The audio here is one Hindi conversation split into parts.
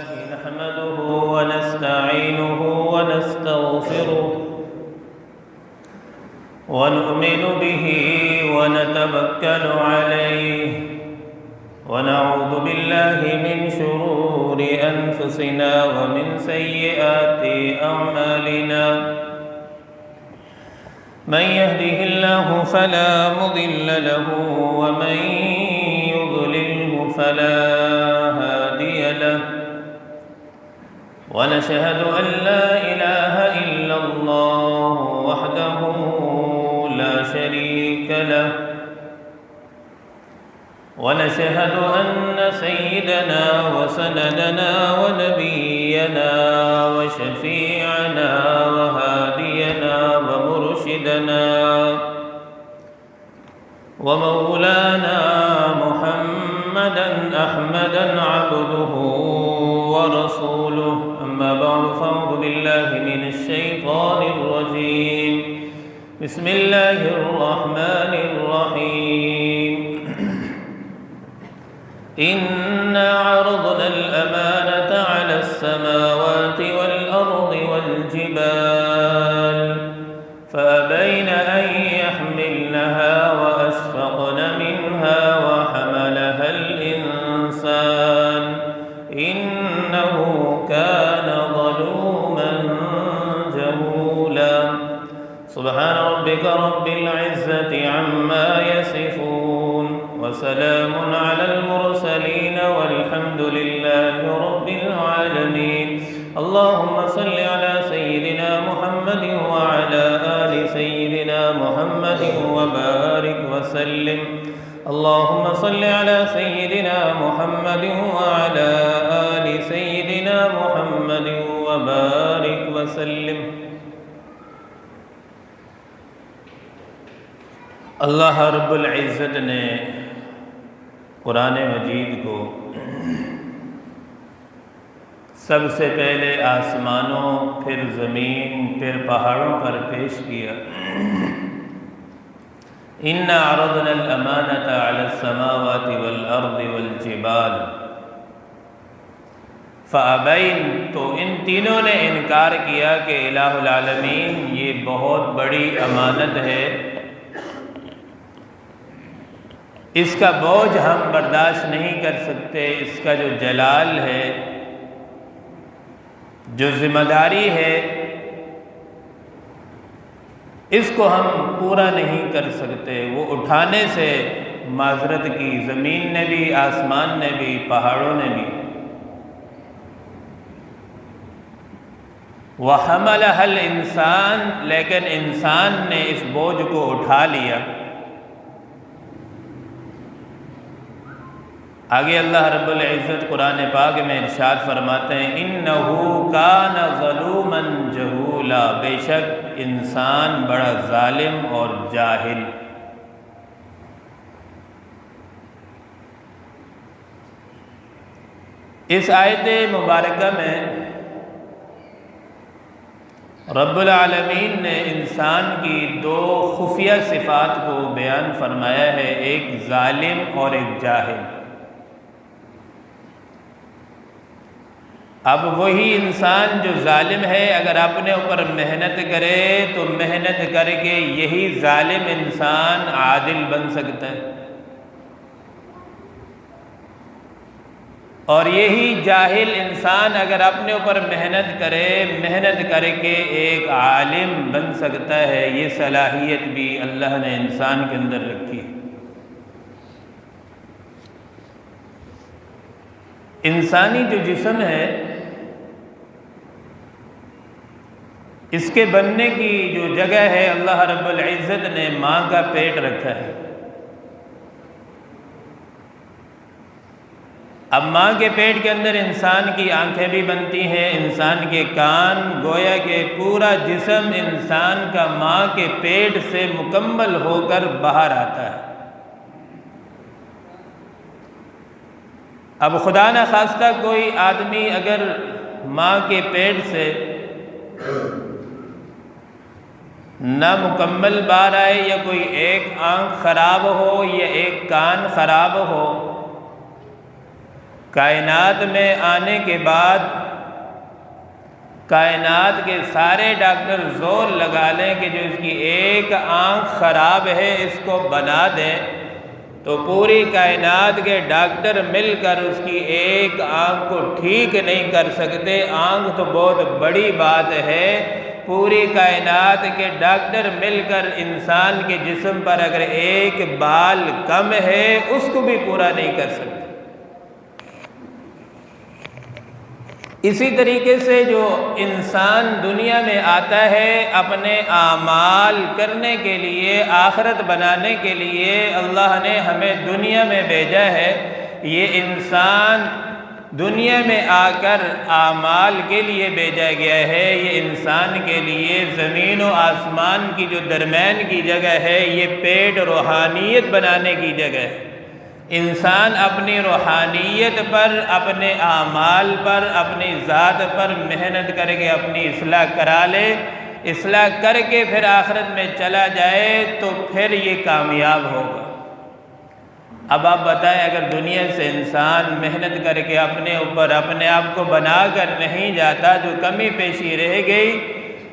नहमदुहु व नस्तईनुहु व नस्तगफिरुह व नु'मिनु बिही व नतवक्कलु अलैहि व नऊज़ु बिल्लाहि मिन शुरूरि अनफुसिना व मिन सय्यिआति अअमालिना मन यहदिहिल्लाहु फला मुदिल्ल लहु व मन युद्लिल्हु फला हादिय लहु व नशहदु अन ला इलाहा इल्लल्लाहु वहदहु ला शरीक लहु व नशहदु अन्न सय्यिदना व सनदना व नबियना व शफीअना व हादियना व मुर्शिदना व मौलाना मुहम्मदन अहमदन अब्दुहु व रसूलुहु अम्मा बअद फ़अऊज़ु बिल्लाहि मिनश शैतानिर रजीम बिस्मिल्लाहिर रहमानिर रहीम इन्ना अरदनल अमानता अलस समावाति वल अर्दि वल जिबाल फ़अबैन अन यहमिलनहा व अशफ़क़न मिनहा व हमलहल इंसान इन्नहु कान ज़लूमन जहूला सुब्हान रब्बिका रब्बिल इज़्ज़ति अम्मा यसिफ़ून व सलामुन अलल मुरसलीन वल्हम्दुलिल्लाहि रब्बिल आलमीन अल्लाहुम्मा सल्लि अला सय्यिदिना मुहम्मदिन व अला आलि सय्यिदिना मुहम्मदिन व बारिक व सल्लिम अल्लाहुम्मा सल्लि अला सय्यिदिना मुहम्मदिन व अला आलि सय्यिदिना मुहम्मदिन व बारिक व सल्लिम। अल्लाह रब्बुल इज़्ज़त ने कुरान मजीद को सबसे पहले आसमानों, फिर ज़मीन, फिर पहाड़ों पर पेश किया। इन्ना अरदनल अमानता अलस समावाति वल अर्दि वल जिबाल फ़अबैन, तो इन तीनों ने इनकार किया कि इलाहुल आलमीन ये बहुत बड़ी अमानत है, इसका बोझ हम बर्दाश्त नहीं कर सकते, इसका जो जलाल है, जो जिम्मेदारी है, इसको हम पूरा नहीं कर सकते। वो उठाने से माजरत की ज़मीन ने भी, आसमान ने भी, पहाड़ों ने भी। वह हमलहल इंसान, लेकिन इंसान ने इस बोझ को उठा लिया। आगे अल्लाह रब्बुल इज़्ज़त कुरान पाक में इरशाद फरमाते हैं इन्नहु कान ज़लूमन जहूला, बेशक इंसान बड़ा जालिम और जाहिल। इस आयत मुबारका में रब्बुल आलमीन ने इंसान की दो खुफिया सिफ़ात को बयान फरमाया है, एक जालिम और एक जाहिल। अब वही इंसान जो जालिम है, अगर अपने ऊपर मेहनत करे तो मेहनत करके यही जालिम इंसान आदिल बन सकता है, और यही जाहिल इंसान अगर अपने ऊपर मेहनत करे, मेहनत करके एक आलिम बन सकता है। ये सलाहियत भी अल्लाह ने इंसान के अंदर रखी है। इंसानी जो जिस्म है, इसके बनने की जो जगह है, अल्लाह रब्बुल इज़्ज़त ने माँ का पेट रखा है। अब माँ के पेट के अंदर इंसान की आंखें भी बनती हैं, इंसान के कान, गोया के पूरा जिस्म इंसान का माँ के पेट से मुकम्मल होकर बाहर आता है। अब खुदा न खास्ता कोई आदमी अगर माँ के पेट से नामुकम्मल बाहर आए, या कोई एक आँख खराब हो या एक कान खराब हो, कायनात में आने के बाद कायनात के सारे डॉक्टर जोर लगा लें कि जो इसकी एक आँख ख़राब है इसको बना दें, तो पूरी कायनात के डॉक्टर मिलकर उसकी एक आँख को ठीक नहीं कर सकते। आँख तो बहुत बड़ी बात है, पूरी कायनात के डॉक्टर मिलकर इंसान के जिस्म पर अगर एक बाल कम है उसको भी पूरा नहीं कर सकते। इसी तरीके से जो इंसान दुनिया में आता है अपने आमाल करने के लिए, आखिरत बनाने के लिए अल्लाह ने हमें दुनिया में भेजा है। ये इंसान दुनिया में आकर आमाल के लिए भेजा गया है। ये इंसान के लिए ज़मीन और आसमान की जो दरमियान की जगह है, ये पेट रूहानियत बनाने की जगह है। इंसान अपनी रूहानियत पर, अपने आमाल पर, अपनी ज़ात पर मेहनत करके अपनी इस्लाह करा ले, इस्लाह करके फिर आखिरत में चला जाए तो फिर ये कामयाब होगा। अब आप बताएं, अगर दुनिया से इंसान मेहनत करके अपने ऊपर अपने आप को बना कर नहीं जाता, जो कमी पेशी रह गई,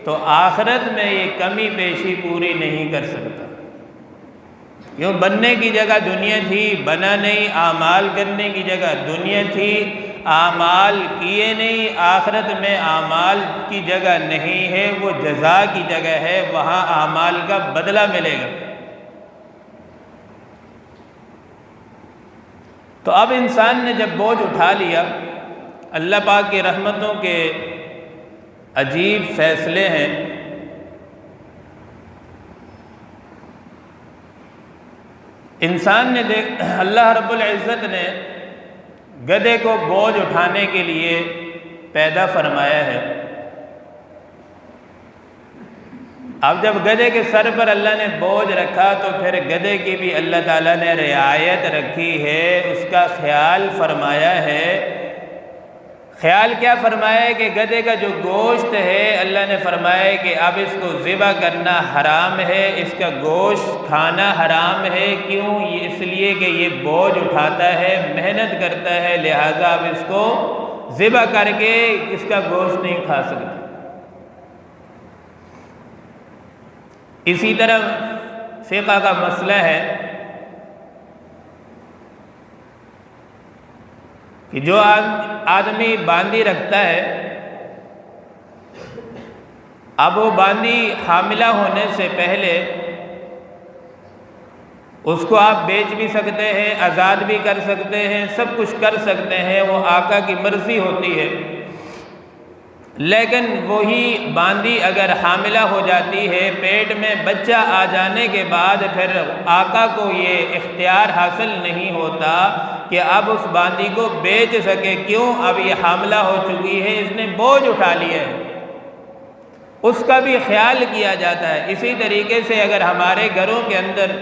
तो आखिरत में ये कमी पेशी पूरी नहीं कर सकता। यूँ बनने की जगह दुनिया थी, बना नहीं। आमाल करने की जगह दुनिया थी, आमाल किए नहीं। आखिरत में आमाल की जगह नहीं है, वो जज़ा की जगह है, वहाँ आमाल का बदला मिलेगा। तो अब इंसान ने जब बोझ उठा लिया, अल्लाह पाक की रहमतों के अजीब फ़ैसले हैं। इंसान ने अल्लाह रब्बुल इज़्ज़त ने गधे को बोझ उठाने के लिए पैदा फरमाया है। अब जब गधे के सर पर अल्लाह ने बोझ रखा तो फिर गधे की भी अल्लाह ताला ने रियायत रखी है, उसका ख्याल फरमाया है। ख्याल क्या फरमाया है कि गधे का जो गोश्त है, अल्लाह ने फरमाया कि अब इसको ज़िबा करना हराम है, इसका गोश्त खाना हराम है। क्यों? इसलिए कि ये बोझ उठाता है, मेहनत करता है, लिहाजा अब इसको ज़िबा करके इसका गोश्त नहीं खा सकते। इसी तरह फ़िक़्ह का मसला है कि जो आदमी बांदी रखता है, अब वो बांदी हामिला होने से पहले उसको आप बेच भी सकते हैं, आज़ाद भी कर सकते हैं, सब कुछ कर सकते हैं, वो आका की मर्ज़ी होती है। लेकिन वही बांदी अगर हामिला हो जाती है, पेट में बच्चा आ जाने के बाद फिर आका को ये इख्तियार हासिल नहीं होता कि अब उस बांदी को बेच सके। क्यों? अब ये हामिला हो चुकी है, इसने बोझ उठा लिया है, उसका भी ख्याल किया जाता है। इसी तरीके से अगर हमारे घरों के अंदर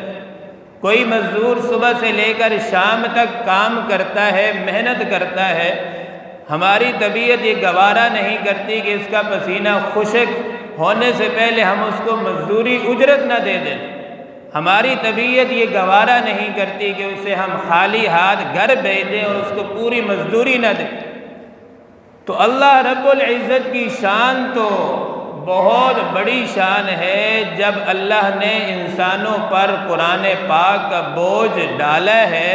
कोई मज़दूर सुबह से लेकर शाम तक काम करता है, मेहनत करता है, हमारी तबीयत ये गवारा नहीं करती कि इसका पसीना खुश्क होने से पहले हम उसको मजदूरी उजरत न दे दें। हमारी तबीयत ये गवारा नहीं करती कि उसे हम खाली हाथ घर भेज दें और उसको पूरी मजदूरी न दें। तो अल्लाह रब्बुल इज़्ज़त की शान तो बहुत बड़ी शान है। जब अल्लाह ने इंसानों पर कुरान पाक का बोझ डाला है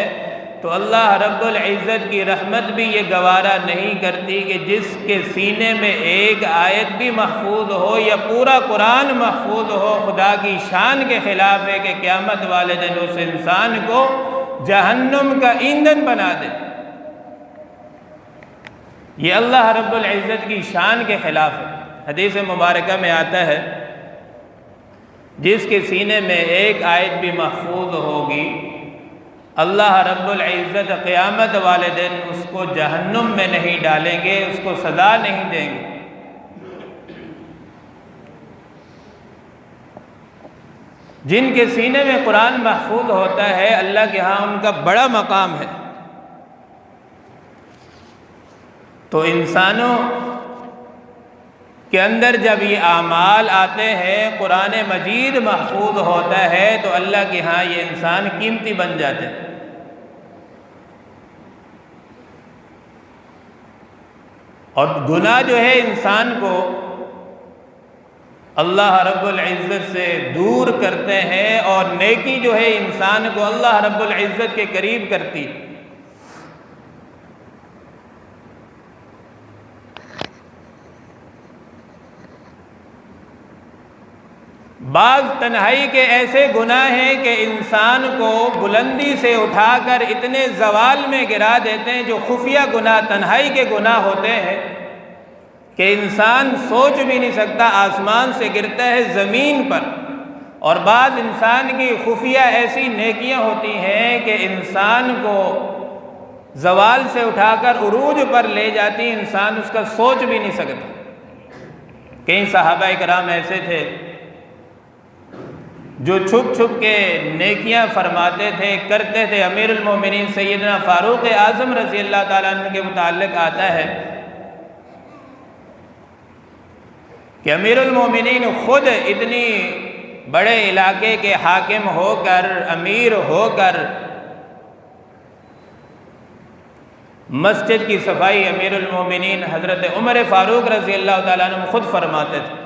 तो अल्लाह रब्बुल इज़्ज़त की रहमत भी ये गवारा नहीं करती कि जिसके सीने में एक आयत भी महफूज हो या पूरा कुरान महफूज हो, खुदा की शान के ख़िलाफ़ है कि क़यामत वाले दिन उस इंसान को जहन्नुम का ईंधन बना दे। ये अल्लाह रब्बुल इज़्ज़त की शान के ख़िलाफ़ है। हदीस मुबारका में आता है, जिसके सीने में एक आयत भी महफूज होगी, अल्लाह रब्बुल इज़्ज़त क़यामत वाले दिन उसको जहन्नुम में नहीं डालेंगे, उसको सज़ा नहीं देंगे। जिनके सीने में कुरान महफूज होता है, अल्लाह के यहाँ उनका बड़ा मकाम है। तो इंसानों के अंदर जब ये आमाल आते हैं, कुरान मजीद महफूज होता है, तो अल्लाह के यहाँ ये इंसान कीमती बन जाते हैं। और गुनाह जो है इंसान को अल्लाह रब्बुल इज़्ज़त से दूर करते हैं और नेकी जो है इंसान को अल्लाह रब्बुल इज़्ज़त के करीब करती। बाज़ तन्हाई के ऐसे गुनाह हैं कि इंसान को बुलंदी से उठाकर इतने जवाल में गिरा देते हैं, जो खुफिया गुनाह तन्हाई के गुनाह होते हैं कि इंसान सोच भी नहीं सकता, आसमान से गिरता है ज़मीन पर। और बाद इंसान की खुफिया ऐसी नेकियां होती हैं कि इंसान को जवाल से उठाकर उरूज पर ले जाती, इंसान उसका सोच भी नहीं सकता। कई सहाबा इकराम ऐसे थे जो छुप छुप के नेकियां फरमाते थे, करते थे। अमीरुल मोमिनीन सैयदना फ़ारूक आज़म रज़ी अल्लाह ताला अन्हु के मुताल्लिक़ आता है कि अमीरुल मोमिनीन खुद इतनी बड़े इलाके के हाकिम होकर, अमीर होकर मस्जिद की सफाई अमीरुल मोमिनीन हज़रत उमर फ़ारूक रज़ी अल्लाह ताला अन्हु खुद फरमाते थे।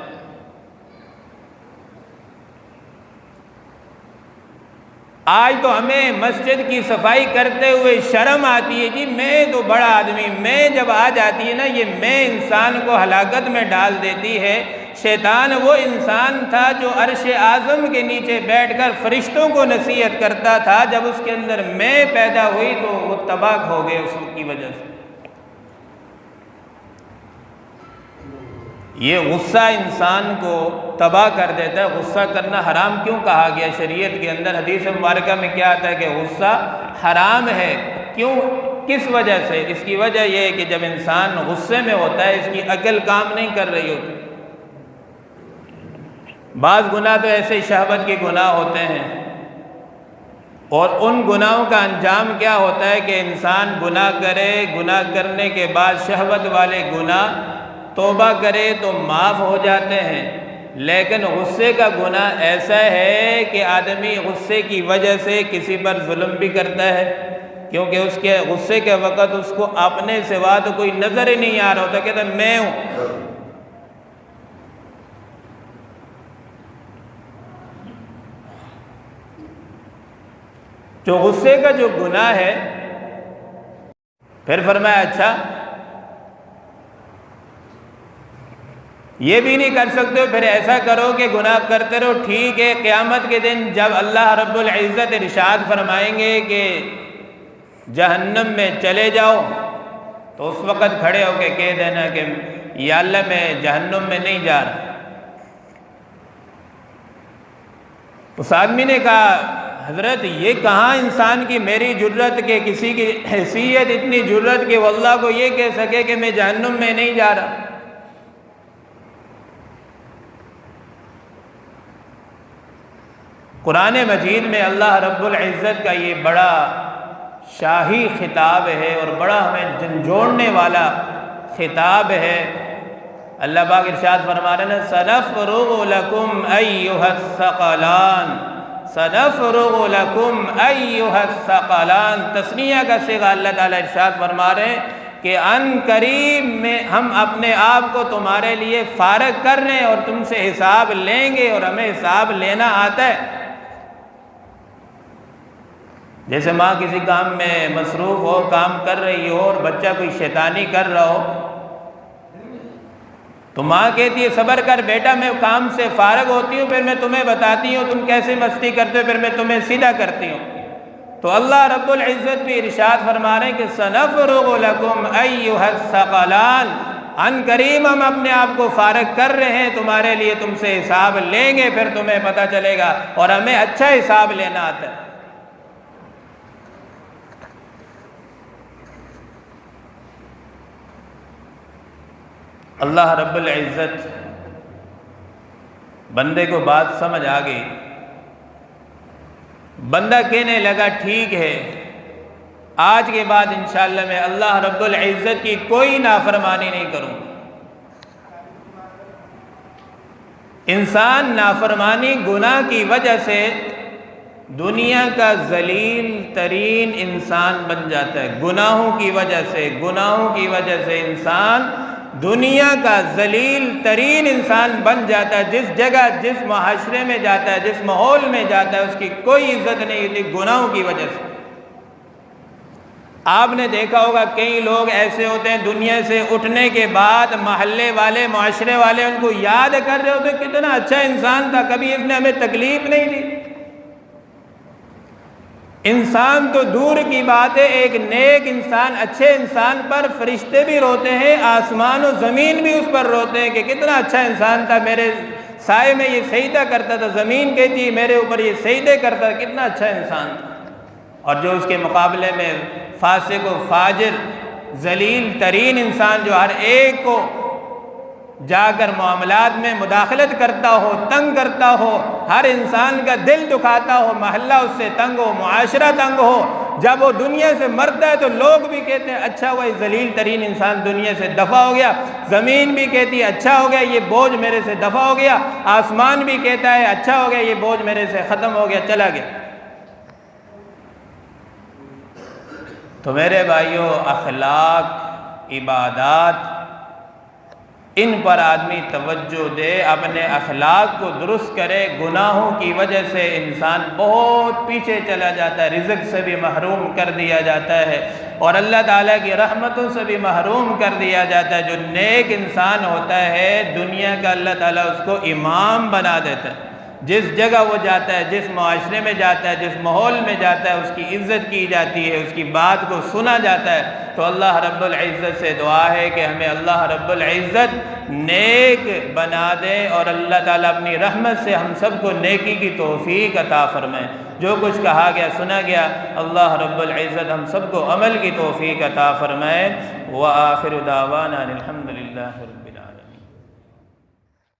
आज तो हमें मस्जिद की सफाई करते हुए शर्म आती है, जी मैं तो बड़ा आदमी, मैं जब आ जाती है ना, ये मैं इंसान को हलाकत में डाल देती है। शैतान वो इंसान था जो अर्श आज़म के नीचे बैठकर फरिश्तों को नसीहत करता था, जब उसके अंदर मैं पैदा हुई तो वो तबाह हो गए उसकी वजह से। ये गुस्सा इंसान को तबाह कर देता है। गुस्सा करना हराम क्यों कहा गया शरीयत के अंदर? हदीस मुबारका में क्या आता है कि गुस्सा हराम है। क्यों, किस वजह से? इसकी वजह यह है कि जब इंसान गुस्से में होता है, इसकी अकल काम नहीं कर रही होती। बाज़ गुनाह तो ऐसे शहवत के गुनाह होते हैं, और उन गुनाहों का अंजाम क्या होता है कि इंसान गुनाह करे, गुनाह करने के बाद शहवत वाले गुनाह तौबा करे तो माफ़ हो जाते हैं। लेकिन गुस्से का गुनाह ऐसा है कि आदमी गुस्से की वजह से किसी पर जुल्म भी करता है, क्योंकि उसके गुस्से के वक़्त उसको अपने सिवा तो कोई नज़र ही नहीं आ रहा होता, कहता मैं हूँ। जो गुस्से का जो गुनाह है, फिर फरमाया अच्छा ये भी नहीं कर सकते हो, फिर ऐसा करो कि गुनाह करते रहो। ठीक है, क़यामत के दिन जब अल्लाह रब्बुल इज़्ज़त इरशाद फरमाएंगे कि जहन्नम में चले जाओ, तो उस वक़्त खड़े होकर कह देना कि या अल्लाह मैं जहन्नम में नहीं जा रहा। उस आदमी ने कहा हज़रत ये कहाँ इंसान की मेरी जुर्रत के, किसी की हैसियत इतनी जुर्रत कि वो अल्लाह को ये कह सके कि मैं जहन्नम में नहीं जा रहा। कुरान मजीद में अल्लाह रब्बुल इज़्ज़त का ये बड़ा शाही खिताब है और बड़ा हमें झंझोड़ने वाला खिताब है। अल्लाह पाक इरशाद फरमा रहे हैं सनफ़्रुग़ु लकुम अय्युहस्सक़लान, सनफ़्रुग़ु लकुम अय्युहस्सक़लान। तस्निया का सिगा अल्लाह ताला इरशाद फरमा रहे हैं कि अन करीब में हम अपने आप को तुम्हारे लिए फ़ारग कर रहे हैं और तुमसे हिसाब लेंगे, और हमें हिसाब लेना आता है। जैसे माँ किसी काम में मसरूफ़ हो, काम कर रही हो और बच्चा कोई शैतानी कर रहा हो, तो माँ कहती है सब्र कर बेटा, मैं काम से फ़ारग होती हूँ, फिर मैं तुम्हें बताती हूँ तुम कैसे मस्ती करते हो, फिर मैं तुम्हें सीधा करती हूँ। तो अल्लाह रब्बुल इज़्ज़त भी इरशाद फरमा रहे हैं कि सनफ़्रुग़ु लकुम अय्युहस्सक़लान, अन करीब हम अपने आप को फ़ारग कर रहे हैं तुम्हारे लिए, तुमसे हिसाब लेंगे, फिर तुम्हें पता चलेगा। और हमें अच्छा हिसाब लेना आता है। अल्लाह रब्बुल इज़्ज़त बंदे को बात समझ आ गई। बंदा कहने लगा ठीक है, आज के बाद इंशाअल्लाह मैं अल्लाह रब्बुल इज़्ज़त की कोई नाफरमानी नहीं करूँ। इंसान नाफरमानी गुनाह की वजह से दुनिया का जलील तरीन इंसान बन जाता है। गुनाहों की वजह से इंसान दुनिया का जलील तरीन इंसान बन जाता है। जिस जगह, जिस मुआशरे में जाता है, जिस माहौल में जाता है, उसकी कोई इज्जत नहीं होती गुनाहों की वजह से। आपने देखा होगा कई लोग ऐसे होते हैं, दुनिया से उठने के बाद महल्ले वाले, मुआशरे वाले उनको याद कर रहे होते, कितना अच्छा इंसान था, कभी इसने हमें तकलीफ नहीं दी। इंसान तो दूर की बात है, एक नेक इंसान, अच्छे इंसान पर फरिश्ते भी रोते हैं, आसमान और ज़मीन भी उस पर रोते हैं कि कितना अच्छा इंसान था, मेरे साए में ये सजदा करता था, ज़मीन कहती मेरे ऊपर ये सजदे करता था, कितना अच्छा इंसान था। और जो उसके मुकाबले में फासिक व फाजिर जलील तरीन इंसान, जो हर एक को जाकर मामलात में मुदाखलत करता हो, तंग करता हो, हर इंसान का दिल दुखाता हो, महल्ला उससे तंग हो, मुआशरा तंग हो, जब वो दुनिया से मरता है तो लोग भी कहते हैं अच्छा हुआ ये जलील तरीन इंसान दुनिया से दफ़ा हो गया, ज़मीन भी कहती है अच्छा हो गया ये बोझ मेरे से दफ़ा हो गया, आसमान भी कहता है अच्छा हो गया ये बोझ मेरे से ख़त्म हो गया, चला गया। तो मेरे भाइयों, अखलाक, इबादात, इन पर आदमी तवज्जो दे, अपने अखलाक को दुरुस्त करे। गुनाहों की वजह से इंसान बहुत पीछे चला जाता है, रिज़्क़ से भी महरूम कर दिया जाता है और अल्लाह ताला की रहमतों से भी महरूम कर दिया जाता है। जो नेक इंसान होता है दुनिया का, अल्लाह ताला उसको इमाम बना देता है। जिस जगह वो जाता है, जिस मुआशरे में जाता है, जिस माहौल में जाता है, उसकी इज़्ज़त की जाती है, उसकी बात को सुना जाता है। तो अल्लाह रब्बुल इज़्ज़त से दुआ है कि हमें अल्लाह रब्बुल इज़्ज़त नेक बना दे और अल्लाह ताला अपनी रहमत से हम सबको नेकी की तौफीक अता फरमाए। जो कुछ कहा गया, सुना गया, अल्लाह रब्बुल इज़्ज़त हम सबको अमल की तौफीक अता फरमाए। व आखिरु दावाना अनिल हम्दुलिल्लाहि रब्बिल आलमीन।